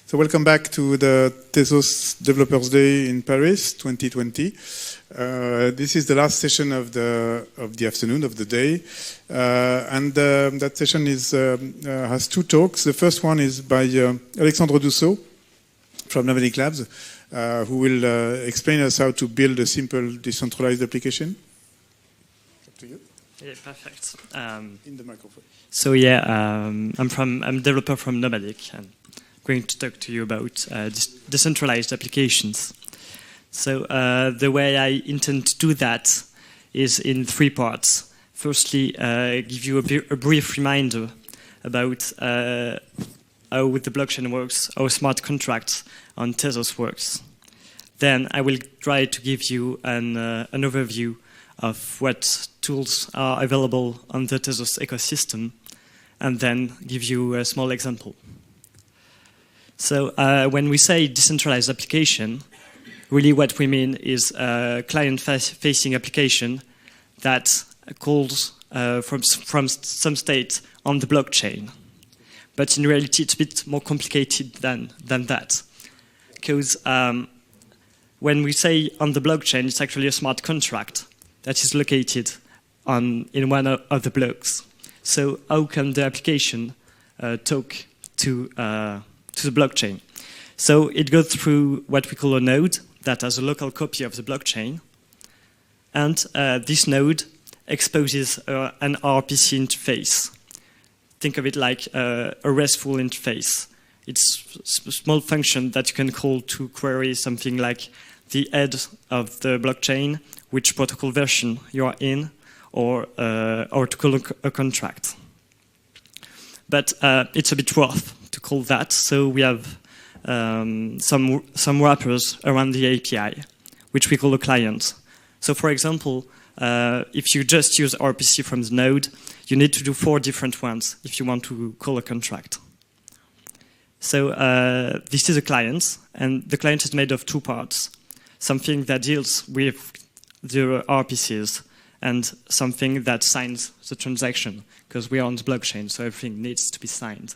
So welcome back to the Tezos Developers Day in Paris 2020. This is the last session of the afternoon, of the day. That session has two talks. The first one is by Alexandre Doussot from Nomadic Labs, who will explain us how to build a simple decentralized application. Up to you. Yeah, perfect. In the microphone. So yeah, I'm a developer from Nomadic, and going to talk to you about decentralized applications. So the way I intend to do that is in three parts. Firstly, give you a brief reminder about how the blockchain works, how smart contracts on Tezos works. Then I will try to give you an overview of what tools are available on the Tezos ecosystem, and then give you a small example. So when we say decentralized application, really what we mean is a client-facing application that calls from some state on the blockchain. But in reality, it's a bit more complicated than that. Because when we say on the blockchain, it's actually a smart contract that is located in one of the blocks. So how can the application talk to the blockchain? So it goes through what we call a node that has a local copy of the blockchain. And this node exposes an RPC interface. Think of it like a RESTful interface. It's a small function that you can call to query something like the head of the blockchain, which protocol version you are in, or to call a contract. But it's a bit rough to call that, so we have some wrappers around the API, which we call a client. So for example, if you just use RPC from the node, you need to do 4 different ones if you want to call a contract. So this is a client, and the client is made of 2 parts. Something that deals with the RPCs, and something that signs the transaction, because we are on the blockchain, so everything needs to be signed.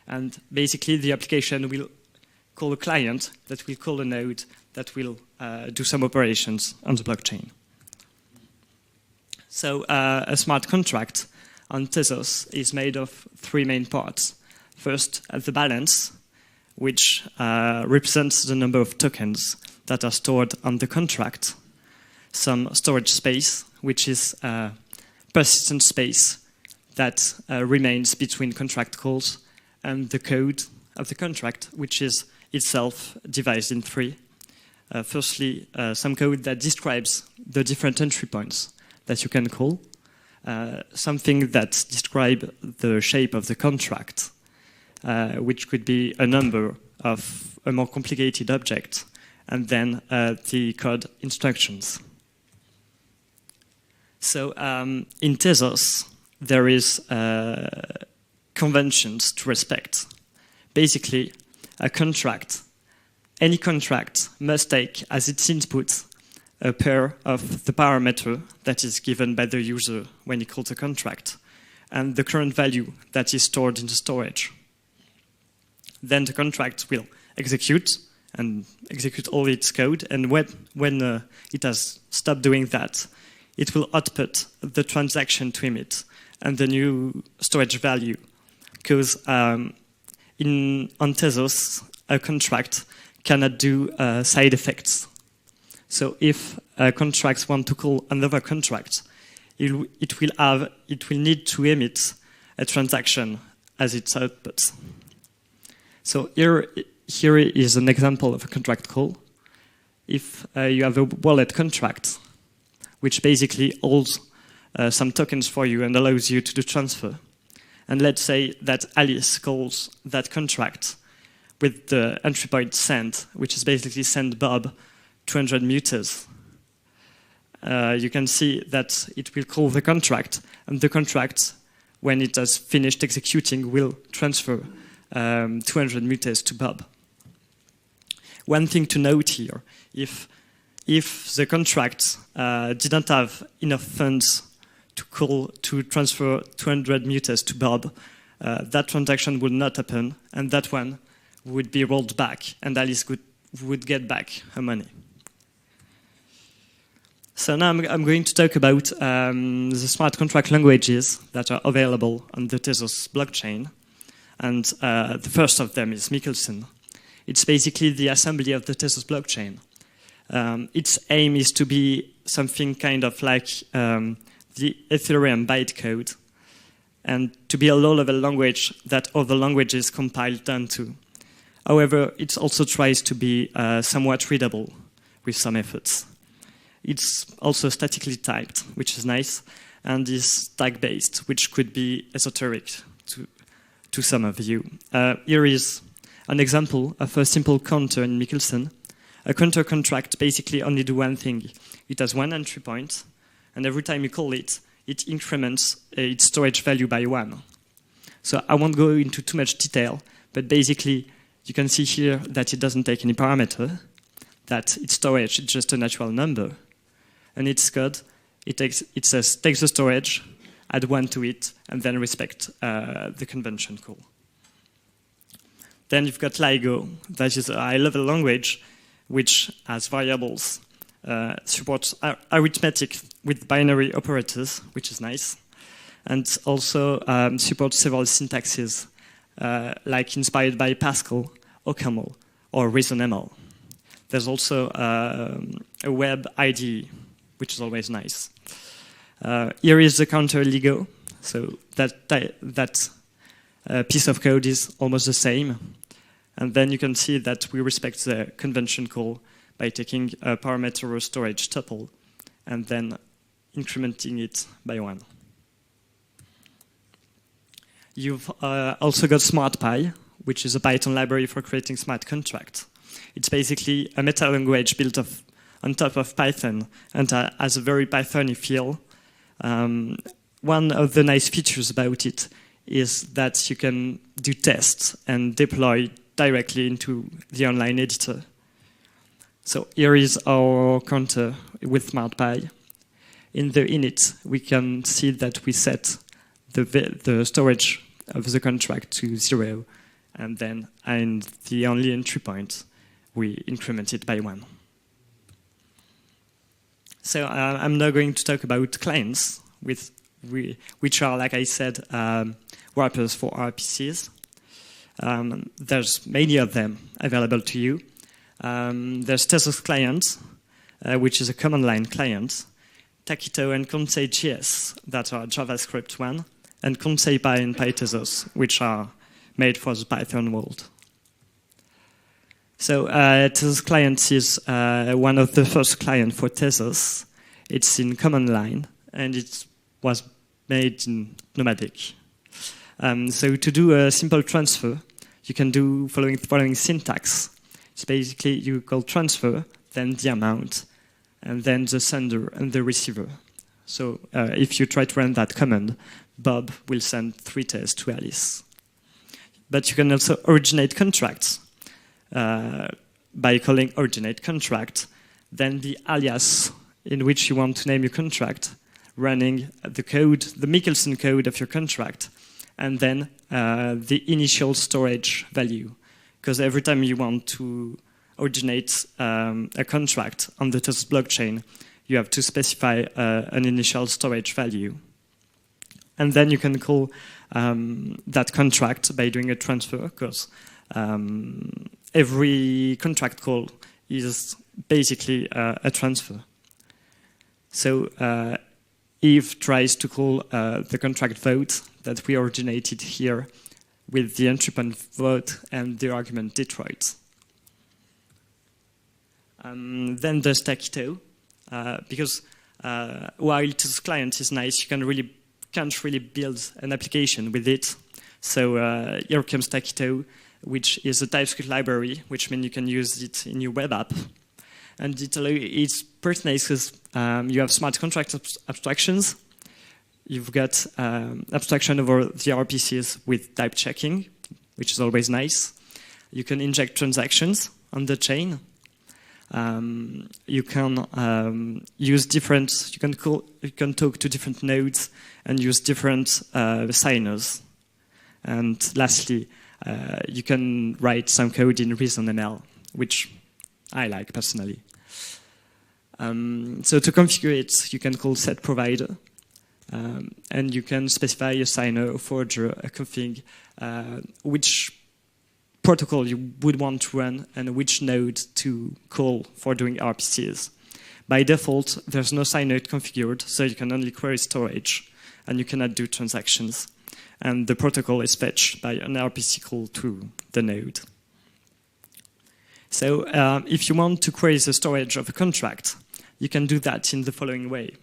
And basically, the application will call a client that will call a node that will do some operations on the blockchain. So a smart contract on Tezos is made of 3 main parts. First, the balance, which represents the number of tokens that are stored on the contract. Some storage space, which is persistent space that remains between contract calls, and the code of the contract, which is itself divided in 3. Firstly, some code that describes the different entry points that you can call, something that describes the shape of the contract, which could be a number of a more complicated object, and then the code instructions. So in Tezos, there is conventions to respect. Basically, a contract, any contract must take as its input a pair of the parameter that is given by the user when he calls a contract, and the current value that is stored in the storage. Then the contract will execute all its code, and when it has stopped doing that, it will output the transaction to emit and the new storage value. Because on Tezos, a contract cannot do side effects. So if a contract wants to call another contract, it will need to emit a transaction as its output. So here is an example of a contract call. If you have a wallet contract, which basically holds some tokens for you and allows you to do transfer. And let's say that Alice calls that contract with the entry point send, which is basically send Bob 200 meters. You can see that it will call the contract, and the contract, when it has finished executing, will transfer 200 meters to Bob. One thing to note here, if the contract didn't have enough funds to transfer 200 meters to Bob, that transaction will not happen, and that one would be rolled back, and Alice would get back her money. So now I'm going to talk about the smart contract languages that are available on the Tezos blockchain. And the first of them is Michelson. It's basically the assembly of the Tezos blockchain. Its aim is to be something kind of like the Ethereum bytecode, and to be a low-level language that other languages compile down to. However, it also tries to be somewhat readable with some efforts. It's also statically typed, which is nice, and is tag-based, which could be esoteric to some of you. Here is an example of a simple counter in Michelson. A counter contract basically only do one thing. It has one entry point, and every time you call it, it increments its storage value by 1. So I won't go into too much detail, but basically you can see here that it doesn't take any parameter, that its storage is just a natural number. And its code, it says take the storage, add 1 to it, and then respect the convention call. Then you've got LIGO, that is a high-level language which has variables, supports arithmetic with binary operators, which is nice, and also supports several syntaxes, like inspired by Pascal, OCaml, or ReasonML. There's also a web IDE, which is always nice. Here is the counter LIGO, so that piece of code is almost the same. And then you can see that we respect the convention call by taking a parameter storage tuple and then incrementing it by 1. You've also got SmartPy, which is a Python library for creating smart contracts. It's basically a meta language built on top of Python and has a very Python-y feel. One of the nice features about it is that you can do tests and deploy directly into the online editor. So here is our counter with SmartPy. In the init, we can see that we set the storage of the contract to 0, and then in the only entry point, we increment it by 1. So I'm now going to talk about clients, which are, like I said, wrappers for RPCs. There's many of them available to you. There's Tezos Clients, which is a command line client, Taquito and Conseil.js, that are JavaScript one, and ConseiPy and PyTezos, which are made for the Python world. So Tezos Clients is one of the first clients for Tezos. It's in command line, and it was made in Nomadic. So to do a simple transfer, you can do following syntax. It's basically you call transfer, then the amount, and then the sender and the receiver. So if you try to run that command, Bob will send 3 tests to Alice. But you can also originate contracts by calling originate contract, then the alias in which you want to name your contract, running the code, the Michelson code of your contract, and then the initial storage value. Because every time you want to originate a contract on the Tezos blockchain, you have to specify an initial storage value. And then you can call that contract by doing a transfer, because every contract call is basically a transfer. So Eve tries to call the contract vote that we originated here with the entry point vote and the argument Detroit. Then there's Taquito, because while Tezos Client is nice, you can't really build an application with it. So here comes Taquito, which is a TypeScript library, which means you can use it in your web app. And it's pretty nice because you have smart contract abstractions. You've got abstraction over the RPCs with type checking, which is always nice. You can inject transactions on the chain. You can use different. You can talk to different nodes and use different signers. And lastly, you can write some code in ReasonML, which I like personally. So to configure it, you can call setProvider, and you can specify a signer, a forger, a config, which protocol you would want to run and which node to call for doing RPCs. By default, there's no signer configured, so you can only query storage, and you cannot do transactions. And the protocol is fetched by an RPC call to the node. So if you want to query the storage of a contract, you can do that in the following way.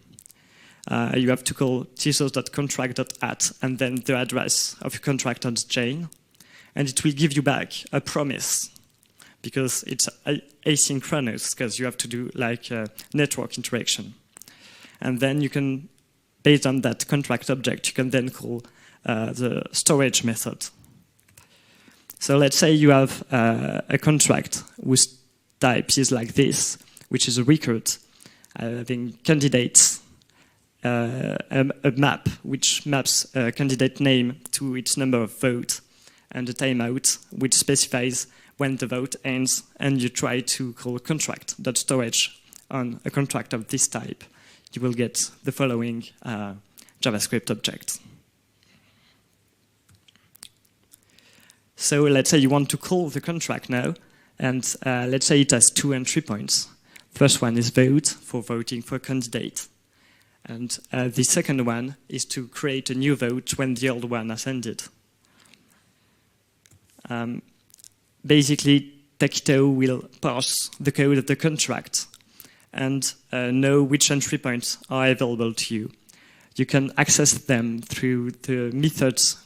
You have to call tezos.contract.at and then the address of your contract on the chain, and it will give you back a promise, because it's asynchronous, because you have to do like a network interaction. And then you can, based on that contract object, you can then call the storage method. So let's say you have a contract whose type is like this, which is a record having candidates, a map which maps a candidate name to its number of votes, and a timeout which specifies when the vote ends, and you try to call contract.storage on a contract of this type. You will get the following JavaScript object. So let's say you want to call the contract now, and let's say it has 2 entry points. First one is vote, for voting for a candidate. And the second one is to create a new vote when the old one has ended. Basically, Taquito will parse the code of the contract and know which entry points are available to you. You can access them through the methods,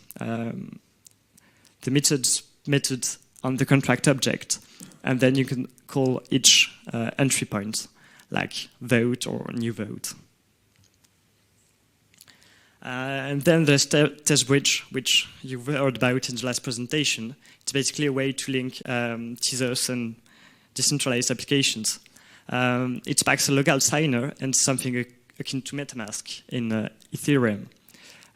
method on the contract object, and then you can call each entry point, like vote or new vote. And then there's TestBridge, which you've heard about in the last presentation. It's basically a way to link Tezos and decentralized applications. It packs a local signer and something akin to MetaMask in Ethereum.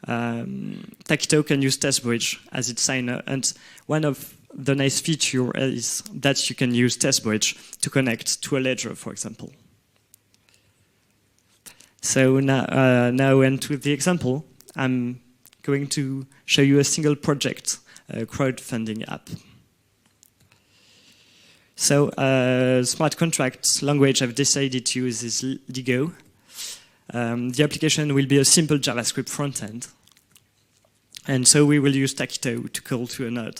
Taquito can use TestBridge as its signer, and one of the nice features is that you can use TestBridge to connect to a ledger, for example. So now into the example, I'm going to show you a single project, a crowdfunding app. So smart contracts language I've decided to use is Ligo. The application will be a simple JavaScript front end. And so we will use Taquito to call to a node.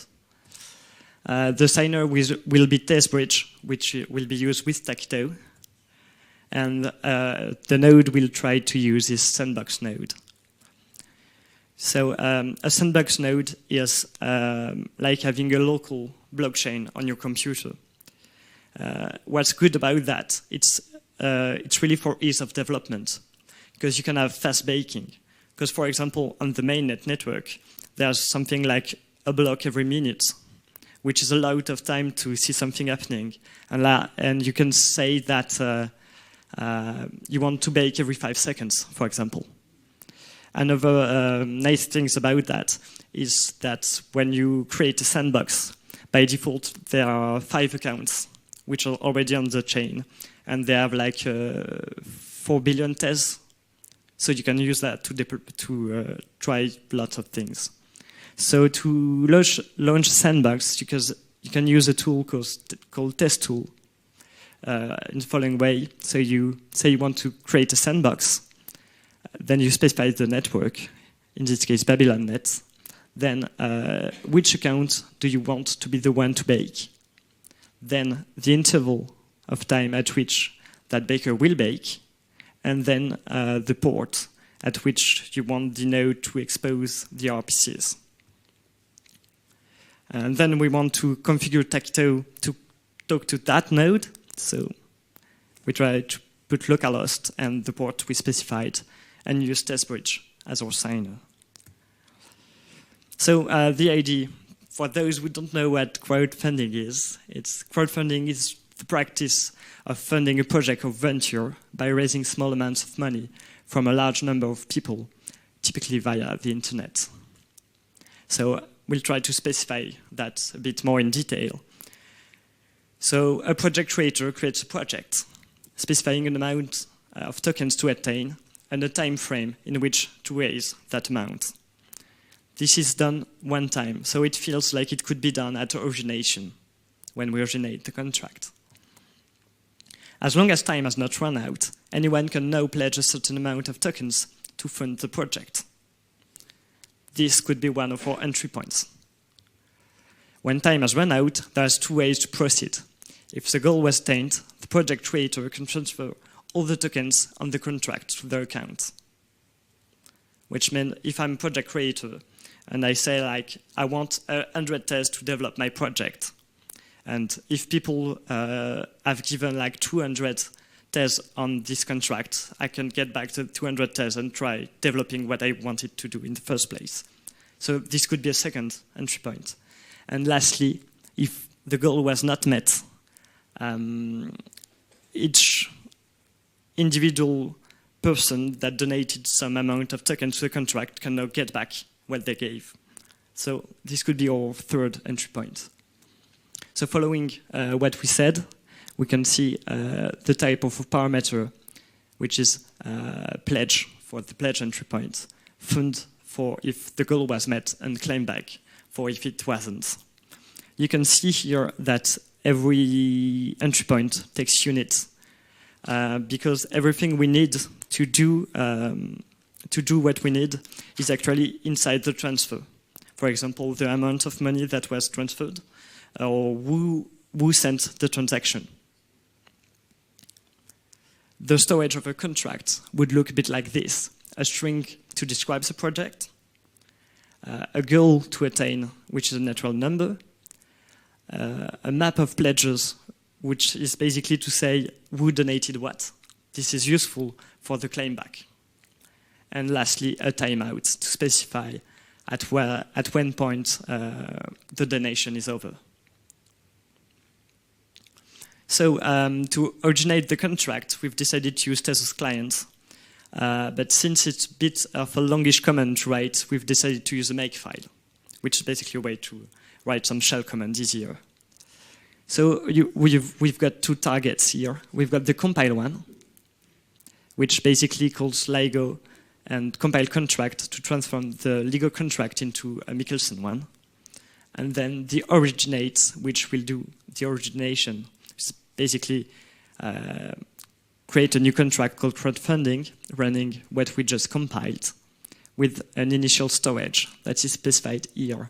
The signer will be TestBridge, which will be used with Taquito. And the node will try to use this sandbox node. So a sandbox node is like having a local blockchain on your computer. What's good about that? It's really for ease of development, because you can have fast baking. Because, for example, on the mainnet network, there's something like a block every minute, which is a lot of time to see something happening. And you can say that you want to bake every 5 seconds, for example. Another nice things about that is that when you create a sandbox, by default, there are 5 accounts which are already on the chain, and they have like 4 billion Tez. So you can use that to try lots of things. So to launch Sandbox, you can use a tool called Test Tool in the following way. So you say you want to create a sandbox, then you specify the network, in this case BabylonNet. Then which account do you want to be the one to bake? Then the interval of time at which that baker will bake, and then the port at which you want the node to expose the RPCs. And then we want to configure Taquito to talk to that node. So we try to put localhost and the port we specified, and use TestBridge as our signer. So the idea, for those who don't know what crowdfunding is the practice of funding a project or venture by raising small amounts of money from a large number of people, typically via the internet. So we'll try to specify that a bit more in detail. So a project creator creates a project, specifying an amount of tokens to attain and a time frame in which to raise that amount. This is done one time, so it feels like it could be done at origination, when we originate the contract. As long as time has not run out, anyone can now pledge a certain amount of tokens to fund the project. This could be one of our entry points. When time has run out, there's two ways to proceed. If the goal was attained, the project creator can transfer all the tokens on the contract to their account. Which means if I'm a project creator and I say like, I want 100 Tez to develop my project, and if people have given like 200 Tez on this contract, I can get back to 200 Tez and try developing what I wanted to do in the first place. So this could be a second entry point. And lastly, if the goal was not met, each individual person that donated some amount of tokens to the contract can now get back what they gave. So this could be our third entry point. So following what we said, we can see the type of parameter, which is pledge for the pledge entry point, fund for if the goal was met, and claim back for if it wasn't. You can see here that every entry point takes units because everything we need to do what we need is actually inside the transfer. For example, the amount of money that was transferred, or who sent the transaction. The storage of a contract would look a bit like this: a string to describe the project, a goal to attain, which is a natural number, a map of pledges, which is basically to say who donated what. This is useful for the claim back. And lastly, a timeout to specify at when point the donation is over. So to originate the contract, we've decided to use Tezos Clients. But since it's a bit of a longish command to write, we've decided to use a makefile, which is basically a way to write some shell command easier. So we've got two targets here. We've got the compile one, which basically calls LIGO and compile contract to transform the LIGO contract into a Michelson one. And then the originate, which will do the origination, basically create a new contract called crowdfunding, running what we just compiled with an initial storage that is specified here.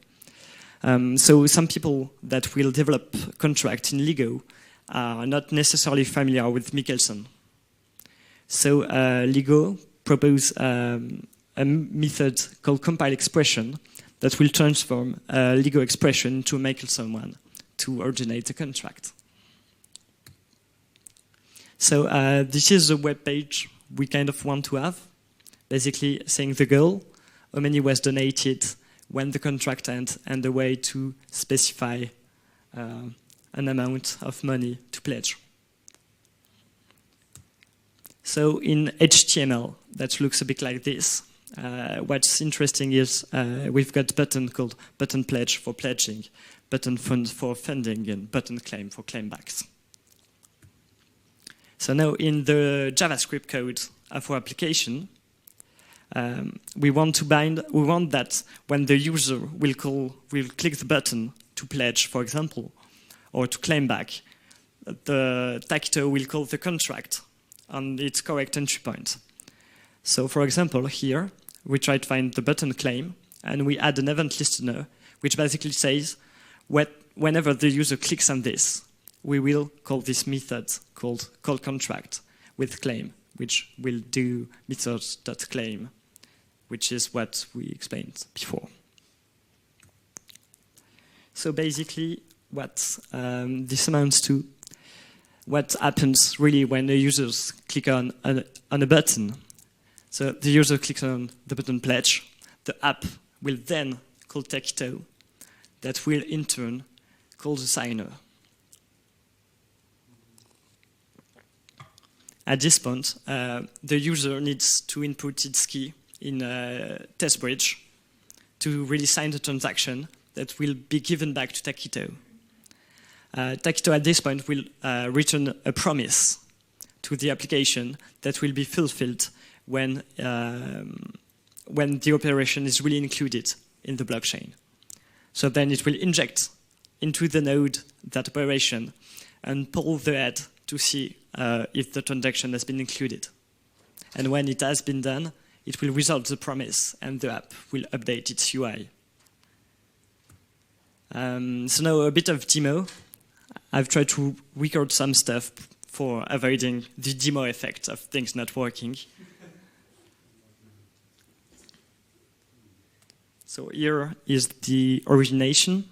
So some people that will develop contract in LIGO are not necessarily familiar with Michelson. So LIGO proposes a method called compile expression that will transform a LIGO expression into a Michelson one to originate the contract. So this is a web page we kind of want to have, basically saying the goal, how many was donated, when the contract ends, and the way to specify an amount of money to pledge. So in HTML, that looks a bit like this. What's interesting is we've got button called button pledge for pledging, button fund for funding, and button claim for claimbacks. So now in the JavaScript code of our application, we want that when the user will click the button to pledge, for example, or to claim back, the tacto will call the contract on its correct entry point. So for example, here, we try to find the button claim, and we add an event listener, which basically says, whenever the user clicks on this, we will call this method called call contract with claim, which will do methods.claim, which is what we explained before. So basically, what this amounts to, what happens really when the users click on a button. So the user clicks on the button pledge, the app will then call tacto, that will in turn call the signer. At this point, the user needs to input its key in a test bridge to really sign the transaction. that will be given back to Taquito. Taquito at this point will return a promise to the application that will be fulfilled when the operation is really included in the blockchain. So then it will inject into the node that operation and pull the head to see if the transaction has been included. And when it has been done, it will resolve the promise and the app will update its UI. So now a bit of demo. I've tried to record some stuff for avoiding the demo effect of things not working. So here is the origination.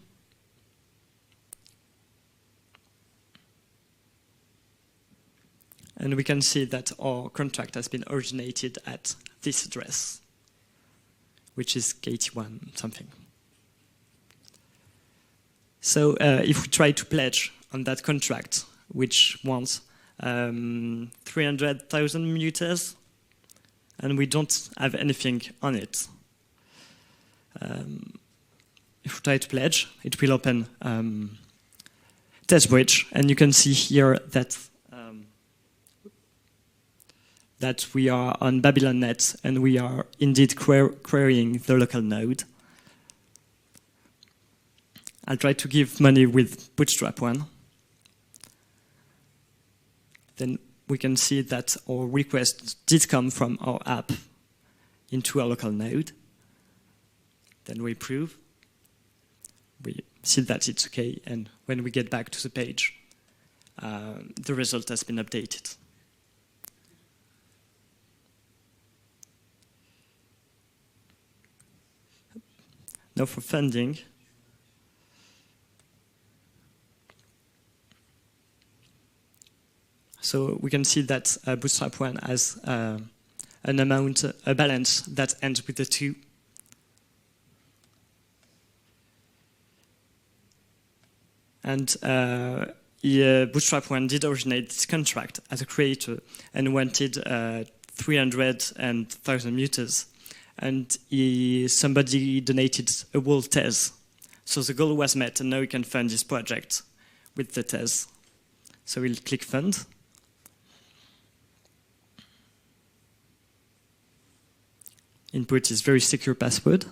And we can see that our contract has been originated at this address, which is KT1 something. So if we try to pledge on that contract, which wants 300,000 minutes, and we don't have anything on it. If we try to pledge, it will open test bridge, and you can see here that that we are on BabylonNet, and we are indeed querying the local node. I'll try to give money with Bootstrap 1. Then we can see that our request did come from our app into our local node. Then we prove. We see that it's okay, and when we get back to the page, the result has been updated. Now for funding. So we can see that Bootstrap 1 has an amount, a balance that ends with a 2. And Bootstrap 1 did originate this contract as a creator and wanted 300,000 meters. And somebody donated a whole Tez. So the goal was met, and now we can fund this project with the Tez. So we'll click fund. Input is very secure password.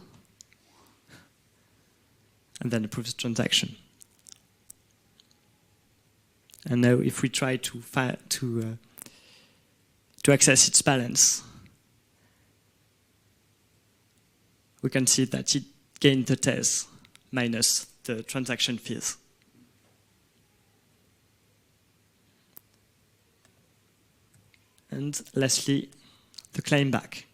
And then approve the transaction. And now if we try to access its balance, we can see that it gained the Tez minus the transaction fees. And lastly, the claim back.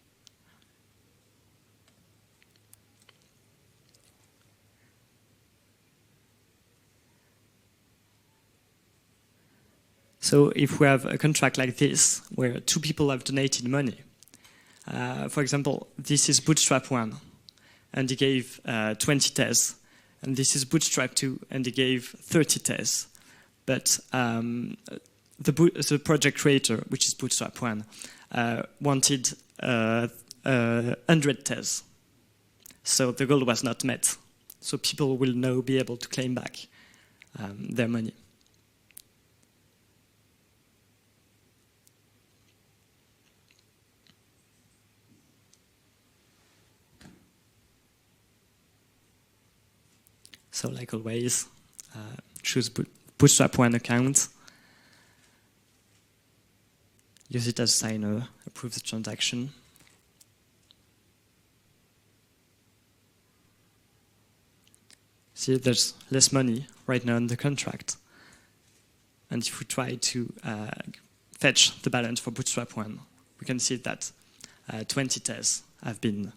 So if we have a contract like this, where 2 people have donated money, for example, this is Bootstrap 1, and he gave 20 Tez, and this is Bootstrap 2, and he gave 30 Tez. But the project creator, which is Bootstrap 1, wanted 100 Tez. So the goal was not met. So people will now be able to claim back their money. So like always, choose Bootstrap 1 account, use it as a signer, approve the transaction. See, there's less money right now in the contract. And if we try to fetch the balance for Bootstrap 1, we can see that 20 Tez have been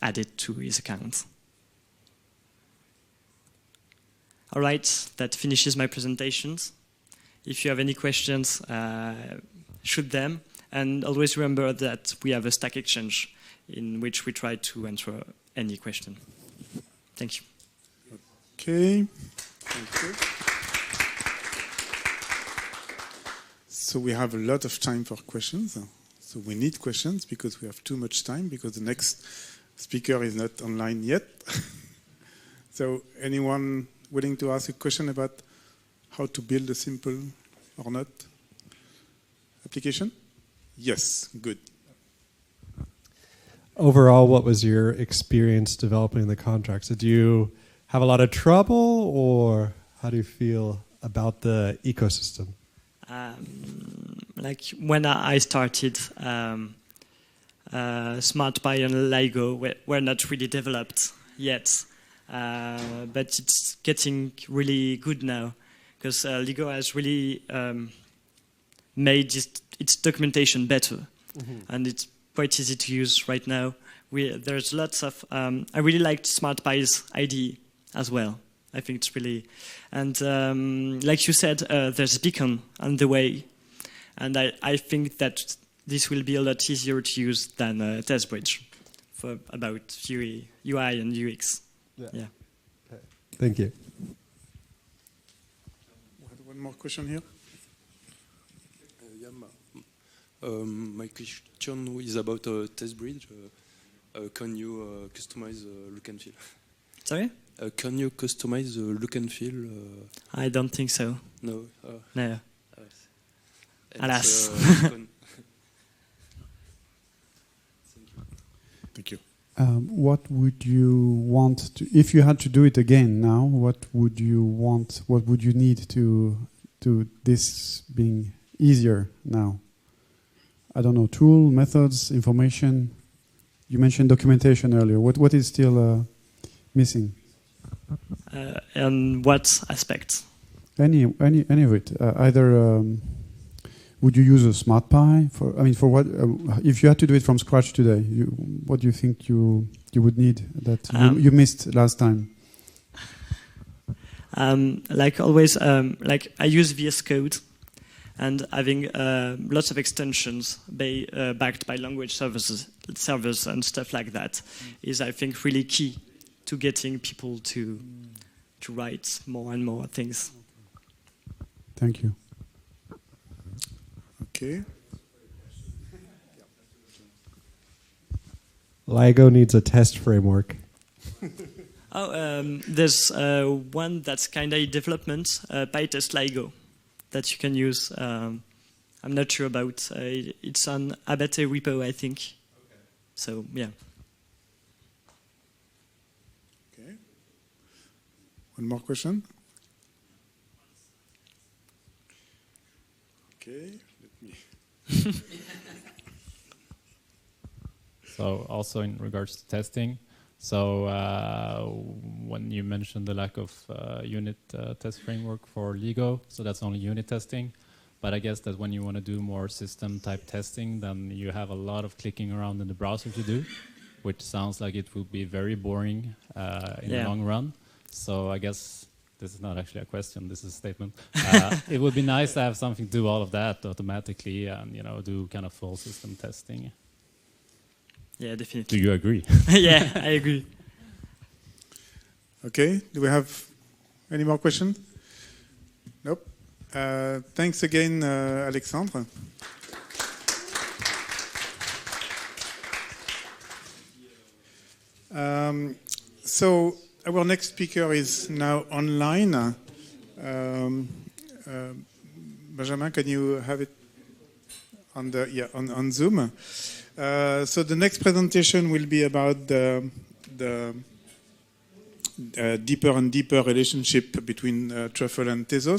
added to his account. All right, that finishes my presentations. If you have any questions, shoot them. And always remember that we have a Stack Exchange in which we try to answer any question. Thank you. Okay. Thank you. So we have a lot of time for questions. So we need questions because we have too much time because the next speaker is not online yet. So anyone willing to ask a question about how to build a simple or not application? Yes, good. Overall, what was your experience developing the contracts? Did you have a lot of trouble, or how do you feel about the ecosystem? Like when I started, SmartPy and LIGO were not really developed yet, but it's getting really good now because LIGO has really made its documentation better, and it's quite easy to use right now. There's lots of. I really liked SmartPy's IDE as well. I think it's really, and like you said, there's a beacon on the way, and I think that this will be a lot easier to use than TestBridge for about UI and UX. Yeah. Okay. Thank you. One more question here. My question is about TestBridge. Can you customize look and feel? Sorry? Can you customize the look and feel? I don't think so. No. No. Alas. Thank you. What would you want to, if you had to do it again now, what would you want, what would you need to do this being easier now? I don't know, tool, methods, information. You mentioned documentation earlier. What is still missing? And what aspect? Any of it. Either would you use a SmartPy for? I mean, for what? If you had to do it from scratch today, what do you think you would need that you missed last time? Like always, like I use VS Code, and having lots of extensions backed by language servers and stuff like that is, I think, really key to getting people to write more and more things. Thank you. Okay. LIGO needs a test framework. There's one that's kind of in development, PyTest LIGO, that you can use. I'm not sure about. It's on Abate repo, I think. Okay. So, yeah. Okay. One more question? Okay. So also in regards to testing, so when you mentioned the lack of unit test framework for LIGO, so that's only unit testing. But I guess that when you want to do more system type testing, then you have a lot of clicking around in the browser to do, which sounds like it will be very boring in the long run. So I guess this is not actually a question, this is a statement. It would be nice to have something do all of that automatically and, you know, do kind of full system testing. Yeah, definitely. Do you agree? Yeah, I agree. Okay, do we have any more questions? Nope. Thanks again, Alexandre. So our next speaker is now online. Benjamin, can you have it on the on Zoom? So the next presentation will be about the deeper and deeper relationship between Truffle and Tezos.